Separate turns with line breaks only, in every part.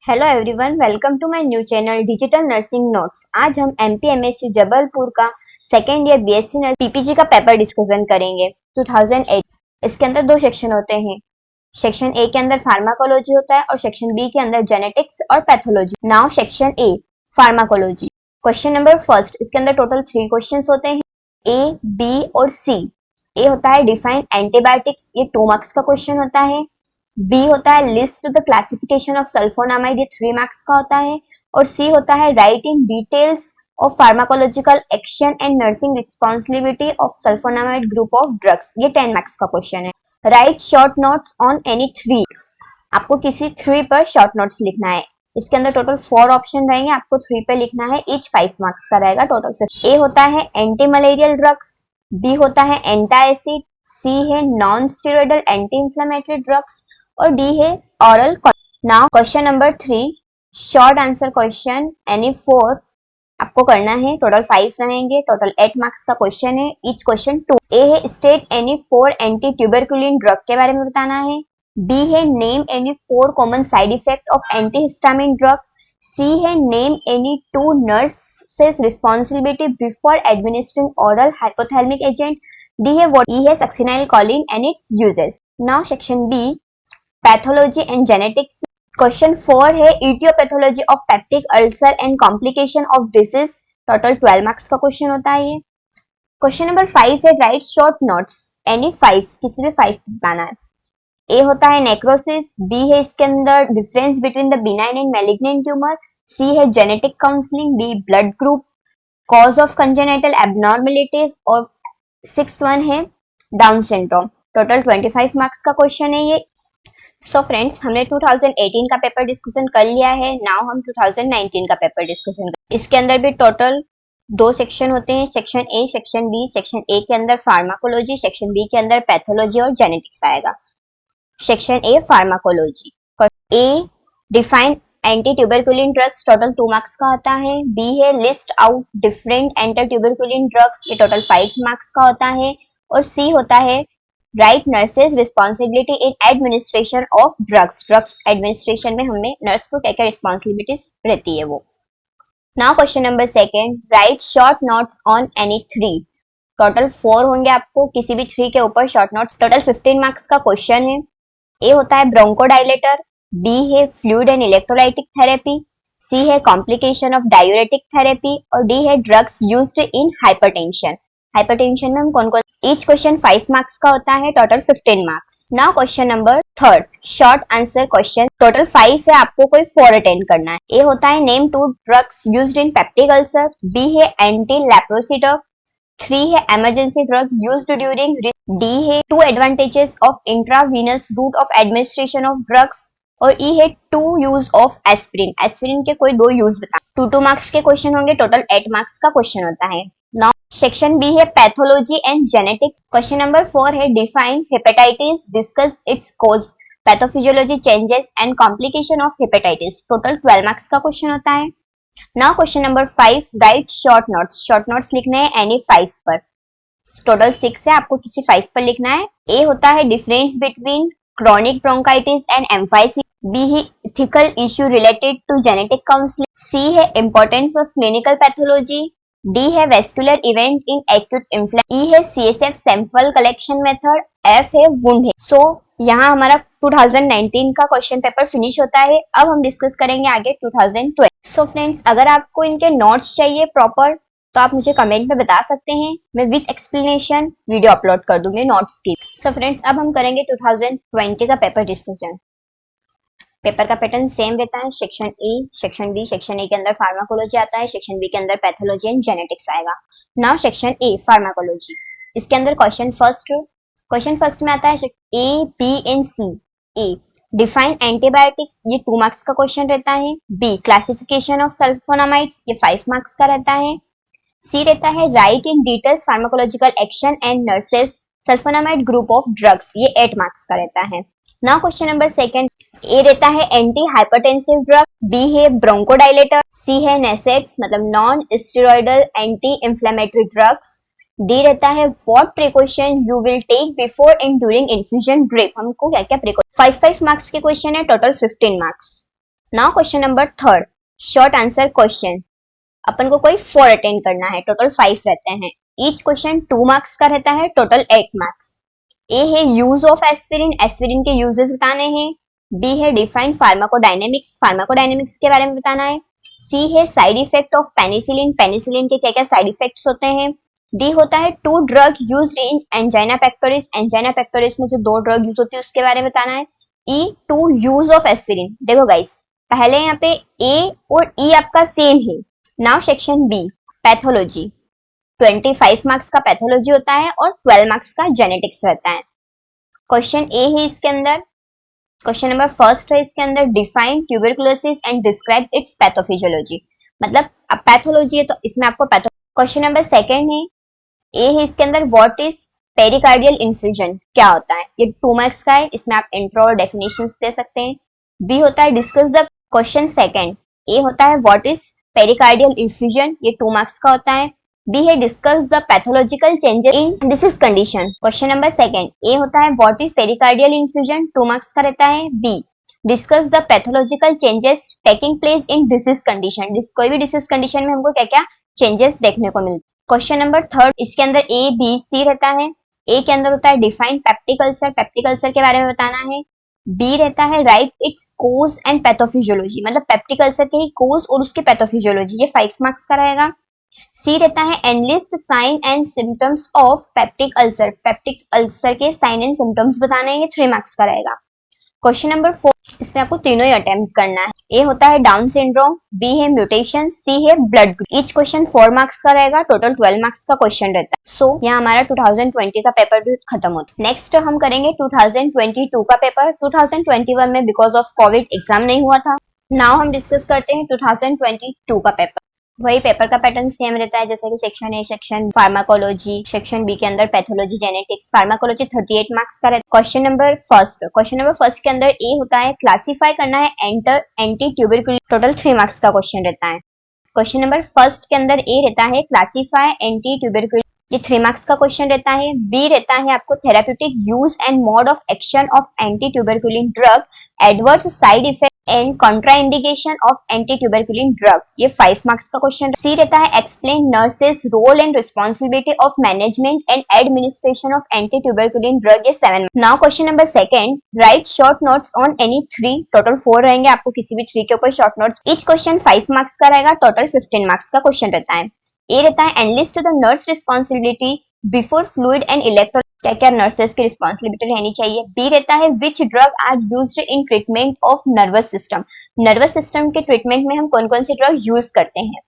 Hello everyone, welcome to my new channel digital nursing notes. आज हम MPMSC Jabalpur का second year BSc nursing PPG का paper discussion करेंगे 2008। इसके अंदर दो सेक्शन होते हैं। सेक्शन ए के अंदर फार्माकोलॉजी होता है और सेक्शन बी के अंदर जेनेटिक्स और pathology. Now section A pharmacology. Question number first, इसके अंदर टोटल 3 क्वेश्चन होते हैं, ए, बी और सी। ए होता है डिफाइन एंटीबायोटिक्स, ये 2 मार्क्स का क्वेश्चन होता है। बी होता है list the classification of sulphonamide, ये 3 मार्क्स का होता है। और सी होता है write in details of pharmacological action and nursing responsibility of sulphonamide group of drugs, ये 10 मार्क्स का क्वेश्चन है। Write short notes on any 3, आपको किसी 3 पर शॉर्ट नोट्स लिखना है। इसके अंदर टोटल 4 ऑप्शन रहेंगे, आपको 3 पे लिखना है, ईच 5 मार्क्स का रहेगा टोटल। ए होता है एंटी मलेरियल ड्रग्स, बी होता है एंटा एसिड, सी है non steroidal anti inflammatory drugs और डी है oral. Now question number 3, short answer question any 4 आपको करना है। टोटल 5 रहेंगे, टोटल 8 मार्क्स का क्वेश्चन है, ईच क्वेश्चन 2। ए है state any 4 anti tuberculin drug के बारे में बताना है। बी है name any 4 common side effect of antihistamine drug. C है name any 2 nurses responsibility before administering oral hypothalamic agent. D है व्हाट ई है succinyl choline and its uses. Now section B pathology and genetics. Question 4 है etiopathology of peptic ulcer and complication of disease, total 12 marks का question होता है ये। Question number 5 है write short notes any 5, किसी भी 5 बताना है। ए होता है नेक्रोसिस, बी है इसके अंदर difference between the benign and malignant tumour, C है genetic counselling, D blood group, cause of congenital abnormalities और 6 वन है डाउन सिंड्रोम। टोटल 25 मार्क्स का क्वेश्चन है ये। सो फ्रेंड्स, हमने 2018 का पेपर डिस्कशन कर लिया है। नाउ हम 2019 का पेपर डिस्कशन कर। इसके अंदर भी टोटल 2 सेक्शन होते हैं, section A, section B. Section A के अंदर फार्माकोलॉजी, सेक्शन बी के अंदर पैथोलॉजी और जेनेटिक्स आएगा। Section A pharmacology. A define anti tuberculin drugs, total 2 marks का होता है। बी है list out different anti tuberculin drugs, ये टोटल 5 मार्क्स का होता है। और सी होता है right nurses responsibility in administration of drugs, drugs administration में हमें नर्स को क्या क्या रिस्पॉन्सिबिलिटीज रहती है वो। Now question number second, write short notes on any 3, total 4 होंगे, आपको किसी भी 3 के ऊपर शॉर्ट नोट्स। टोटल 15 मार्क्स का क्वेश्चन है। ए होता है ब्रोंकोडाइलेटर, बी है फ्लूइड एंड इलेक्ट्रोलाइटिक थेरेपी, सी है कॉम्प्लिकेशन ऑफ डायूरेटिक थेरेपी और डी है ड्रग्स यूज्ड इन हाइपरटेंशन। हाइपरटेंशन में हम कौन कौन, ईच क्वेश्चन 5 मार्क्स का होता है, total 15 marks. Now question number 3, short answer question, total 5 है, आपको कोई 4 अटेंड करना है। ए होता है name 2 drugs used in peptic ulcer, B है एंटी लेप्रोसी ड्रग, 3 है emergency drug used during, D है 2 advantages of intravenous route of administration of drugs और ई है 2 यूज ऑफ एस्पिरिन। एस्पिरिन के कोई 2 यूज बता। 2 मार्क्स के क्वेश्चन होंगे, टोटल 8 मार्क्स का क्वेश्चन होता है। नाउ सेक्शन बी है pathology and genetics. Question number 4 है define hepatitis, discuss it's cause, pathophysiology changes and complication of hepatitis, total 12 marks का क्वेश्चन होता है। Now question number 5, right short notes, short notes लिखने हैं any 5 पर, total 6 है, आपको किसी 5 पर लिखना है। ए होता है difference between chronic bronchitis and emphysema, B है ethical issue related to genetic counselling, C है importance of clinical pathology, D है vascular event in acute inflammation, E है CSF sample collection method, F है wound है। So यहाँ हमारा 2019 का question paper finish होता है। अब हम डिस्कस करेंगे आगे 2020। सो फ्रेंड्स, अगर आपको इनके नोट्स चाहिए प्रॉपर तो आप मुझे कमेंट में बता सकते हैं, मैं विद एक्सप्लेनेशन वीडियो अपलोड कर दूंगी नोट्स की। सो फ्रेंड्स, अब हम करेंगे 2020 का पेपर डिस्कशन। पेपर का पैटर्न सेम रहता है, section A, section B. Section A के अंदर फार्माकोलॉजी आता है, सेक्शन बी के अंदर पैथोलॉजी एंड जेनेटिक्स आएगा। नाउ सेक्शन ए फार्माकोलॉजी, इसके अंदर क्वेश्चन फर्स्ट में आता है A, B and C. A define antibiotics, ये 2 मार्क्स का क्वेश्चन रहता है। बी क्लासिफिकेशन ऑफ सल्फोनामाइड्स, ये 5 मार्क्स का रहता है। सी रहता है write in details pharmacological action and nurses sulphonamide group of drugs, ये 8 मार्क्स का रहता है। Now question number second, A रहता है एंटी हाइपरटेंसिव ड्रग, बी है ब्रोंकोडाइलेटर, सी है नेसेट्स मतलब non steroidal anti inflammatory drugs, D रहता है what precaution you will take before and during infusion drip, हमको क्या क्या प्रिकॉशन। 5 मार्क्स के क्वेश्चन है, total 15 marks. Now question number third, short answer question. अपन को कोई 4 अटेंड करना है, टोटल 5 रहते हैं। ईच क्वेश्चन 2 मार्क्स का रहता है, टोटल 8 मार्क्स। ए है यूज ऑफ एस्पिरिन, एस्पिरिन के यूजेस बताने हैं। बी है डिफाइन फार्माकोडायनेमिक्स, फार्माकोडायनेमिक्स के बारे में बताना है। सी है side effect of penicillin, penicillin के क्या क्या साइड इफेक्ट्स होते हैं। डी होता है two drug used in angina pectoris, angina pectoris में जो 2 ड्रग यूज होती है उसके बारे में बताना है। E two use of aspirin. देखो गाइस, पहले यहाँ पे ए और ई आपका सेम है। Now section B, pathology. 25 marks का पैथोलॉजी होता है और 12 मार्क्स का जेनेटिक्स रहता है। क्वेश्चन ए है इसके अंदर, क्वेश्चन नंबर फर्स्ट है इसके अंदर, define tuberculosis and describe it's pathophysiology. मतलब अब पैथोलॉजी है तो इसमें आपको पैथो। क्वेश्चन नंबर सेकंड है, ए है इसके अंदर, व्हाट इज पेरिकार्डियल इन्फ्यूजन, क्या होता है। ये 2 मार्क्स का है, इसमें आप इंट्रो और डेफिनेशंस दे सकते हैं। बी होता है discuss the question second. A होता है व्हाट इज पेरिकार्डियल इन्फ्यूजन, ये 2 मार्क्स का होता है। बी है discuss the pathological changes in disease condition. Question number second, A होता है what is pericardial infusion, 2 marks का रहता है। B discuss the pathological changes taking place in disease condition, कोई भी डिसीज कंडीशन में हमको क्या क्या चेंजेस देखने को मिलते। क्वेश्चन नंबर थर्ड, इसके अंदर ए बी सी रहता है। ए के अंदर होता है define peptic ulcer, peptic ulcer के बारे में बताना है। बी रहता है write its cause and pathophysiology, मतलब पेप्टिक अल्सर के ही कोज और उसकी पैथोफिजियोलॉजी, ये 5 मार्क्स का रहेगा। सी रहता है enlist sign and symptoms of peptic ulcer, peptic ulcer के साइन एंड सिम्टम्स बताने हैं, ये 3 मार्क्स का रहेगा। क्वेश्चन नंबर 4, इसमें आपको तीनों ही अटेम्प्ट करना है। ए होता है डाउन सिंड्रोम, बी है म्यूटेशन, सी है blood group. Each question 4 marks का रहेगा, टोटल 12 मार्क्स का क्वेश्चन रहता है। सो यहाँ हमारा 2020 का पेपर भी खत्म होता है। नेक्स्ट हम करेंगे 2022 का पेपर। 2021 में बिकॉज ऑफ कोविड एग्जाम नहीं हुआ था। नाउ हम डिस्कस करते हैं 2022 का पेपर। वही पेपर का पैटर्न सेम रहता है, जैसे कि section A section pharmacology, section B के अंदर पैथोलॉजी जेनेटिक्स। फार्माकोलॉजी 38 मार्क्स का रहता है। क्वेश्चन नंबर फर्स्ट के अंदर ए होता है क्लासीफाई करना है enter anti tuberculosis, total 3 marks का क्वेश्चन रहता है। क्वेश्चन नंबर फर्स्ट के अंदर ए रहता है क्लासीफाई एंटी ट्यूबरकुलोसिस, ये 3 मार्क्स का क्वेश्चन रहता है। बी रहता है आपको therapeutic use and mode of action of anti tuberculin drug, adverse side effect and contraindication of anti tuberculin drug, ये 5 मार्क्स का क्वेश्चन। सी रहता है explain nurses role and responsibility of management and administration of anti tuberculin drug, ये 7। Now question number second, write short notes on any 3, total 4 रहेंगे, आपको किसी भी 3 के ऊपर short notes. Each question 5 marks का रहेगा, टोटल 15 मार्क्स का क्वेश्चन रहता है। ए रहता है analyst the nurse responsibility before fluid and electro, क्या क्या नर्सेस की रिस्पॉन्सिबिलिटी रहनी चाहिए। बी रहता है which drug are used in treatment of nervous system, nervous system के ट्रीटमेंट में हम कौन कौन से ड्रग यूज करते हैं।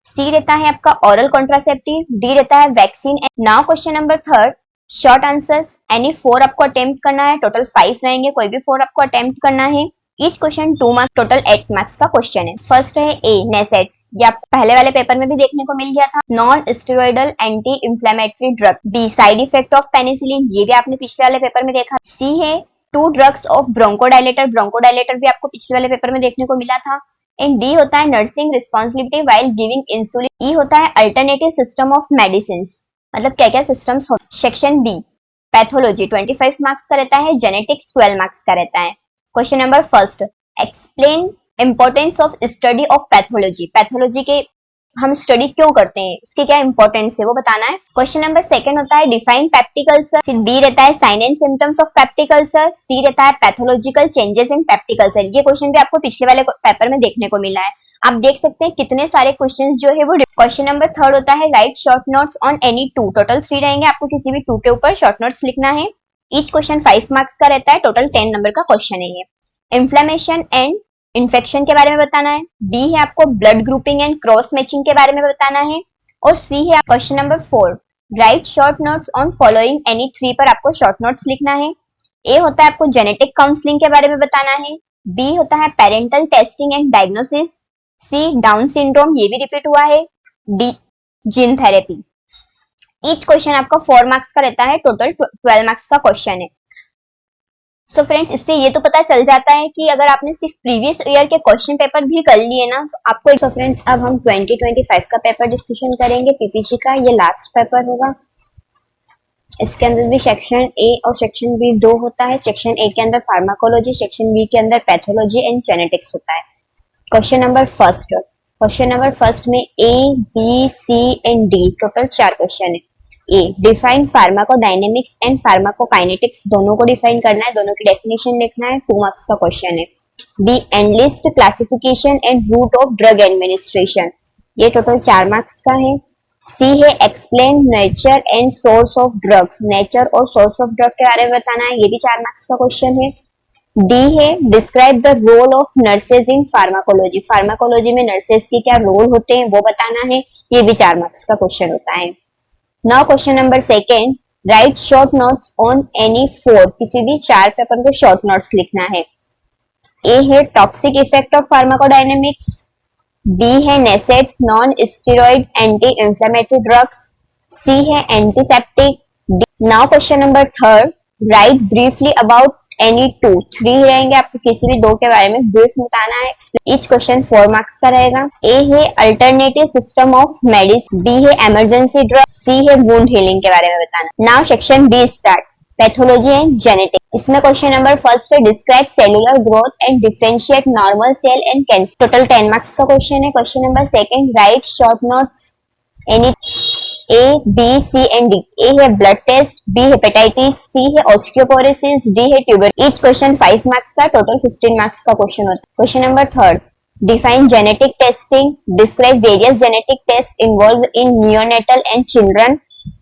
सी रहता है आपका ऑरल कॉन्ट्रासेप्टिव, डी रहता है vaccine. Now question number third, short answers, any 4 आपको अटेम्प्ट करना है, टोटल 5 रहेंगे, कोई भी 4 आपको अटेम्प्ट करना है। Each question 2 marks, total 8 marks का क्वेश्चन है। फर्स्ट है ए नेसेट्स, ये आप पहले वाले पेपर में भी देखने को मिल गया था, non steroidal anti inflammatory drug. B side effect of penicillin, ये भी आपने पिछले वाले पेपर में देखा। सी है 2 ड्रग्स ऑफ ब्रोंकोडायलेटर, ब्रोंकोडायलेटर भी आपको पिछले वाले पेपर में देखने को मिला था। एंड डी होता है nursing responsibility while giving insulin. E होता है अल्टरनेटिव सिस्टम ऑफ मेडिसिन, मतलब क्या क्या सिस्टम्स हो। सेक्शन बी पैथोलॉजी 25 मार्क्स का रहता है, जेनेटिक्स 12 मार्क्स का रहता है। Question number first, explain importance of study of pathology, pathology के हम स्टडी क्यों करते हैं, उसके क्या इंपॉर्टेंस है वो बताना है। क्वेश्चन नंबर सेकंड होता है डिफाइन पेप्टिक अल्सर, फिर बी रहता है sign and symptoms of peptic ulcer, C रहता है pathological changes in peptic ulcer. ये क्वेश्चन भी आपको पिछले वाले पेपर में देखने को मिला है, आप देख सकते हैं कितने सारे क्वेश्चंस जो है वो। क्वेश्चन नंबर थर्ड होता है write short notes on any 2, total 3 रहेंगे, आपको किसी भी 2 के ऊपर शॉर्ट नोट्स लिखना है। ईच क्वेश्चन 5 मार्क्स का रहता है, टोटल 10 नंबर का क्वेश्चन है ये। इन्फ्लेमेशन एंड इन्फेक्शन के बारे में बताना है। बी है आपको blood grouping and cross matching के बारे में बताना है। और सी है question number 4, right short notes on following any 3 पर आपको शॉर्ट नोट्स लिखना है। ए होता है आपको जेनेटिक काउंसलिंग के बारे में बताना है। बी होता है parental testing and diagnosis. C Down syndrome, ये भी रिपीट हुआ है। D gene therapy. Each question आपका 4 मार्क्स का रहता है, टोटल 12 मार्क्स का क्वेश्चन है। तो फ्रेंड्स इससे ये तो पता चल जाता है कि अगर आपने सिर्फ प्रीवियस ईयर के क्वेश्चन पेपर भी कर लिए ना तो आपको। तो फ्रेंड्स अब हम 2025 का पेपर डिस्कशन करेंगे, पीपीसी का, ये लास्ट पेपर होगा। इसके अंदर भी सेक्शन ए और सेक्शन बी 2 होता है। सेक्शन ए के अंदर फार्माकोलॉजी, सेक्शन बी के अंदर पैथोलॉजी एंड जेनेटिक्स होता है। क्वेश्चन नंबर फर्स्ट में A B C and D total 4 question है। A define pharmacodynamics and pharmacokinetics, दोनों को डिफाइन करना है, दोनों की डेफिनेशन लिखना है, 2 मार्क्स का क्वेश्चन है। B enlist classification and route of drug administration, ये टोटल 4 मार्क्स का है। सी है explain nature and source of drugs, nature और सोर्स ऑफ ड्रग के बारे में बताना है, ये भी 4 मार्क्स का क्वेश्चन है। डी है describe the role of nurses in pharmacology, pharmacology में नर्सेज की क्या रोल होते हैं वो बताना है, ये भी 4 मार्क्स का क्वेश्चन होता है। Now question number second, right short notes on any 4, किसी भी 4 पेपर को शॉर्ट नोट्स लिखना है। ए है toxic effect of pharmacodynamics, B है NSAIDs non steroid anti inflammatory drugs, C है antiseptic. Now question number third, write briefly about any 2, 3 रहेंगे, आपको किसी भी 2 के बारे में ब्रीफ बताना है। ईच क्वेश्चन 4 मार्क्स का रहेगा। ए है alternative system of medicine, B है इमरजेंसी ड्रग, सी है वुंड हीलिंग के बारे में बताना। Now section B start, pathology and genetic. इसमें क्वेश्चन नंबर फर्स्ट है describe cellular growth and differentiate normal cell and cancer, total 10 marks का question है। Question number second, write short notes any A B C and D. A है blood test, B hepatitis, C है osteoporosis, D है tuber. Each question 5 marks का, total 15 marks का question होता है। Question number third, define genetic testing, describe various genetic test involve in neonatal and children,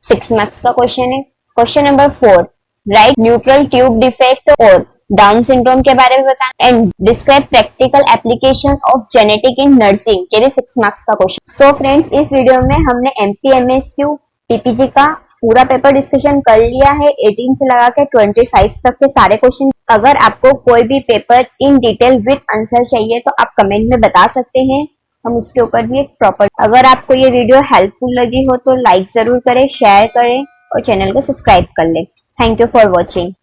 6 marks का question है। Question number 4, write neutral tube defect और Down syndrome के बारे में बताना and describe practical application of genetic in nursing, ये भी 6 marks का क्वेश्चन। सो फ्रेंड्स, इस वीडियो में हमने एमपीएमएसयू पीपीजी का पूरा पेपर डिस्कशन कर लिया है, 18 से लगा के 25 तक के सारे क्वेश्चन। अगर आपको कोई भी paper in detail with answer चाहिए तो आप कमेंट में बता सकते हैं, हम उसके ऊपर भी एक प्रॉपर। अगर आपको ये वीडियो हेल्पफुल लगी हो तो लाइक जरूर करें, शेयर करें और चैनल को सब्सक्राइब कर लें। Thank you for watching.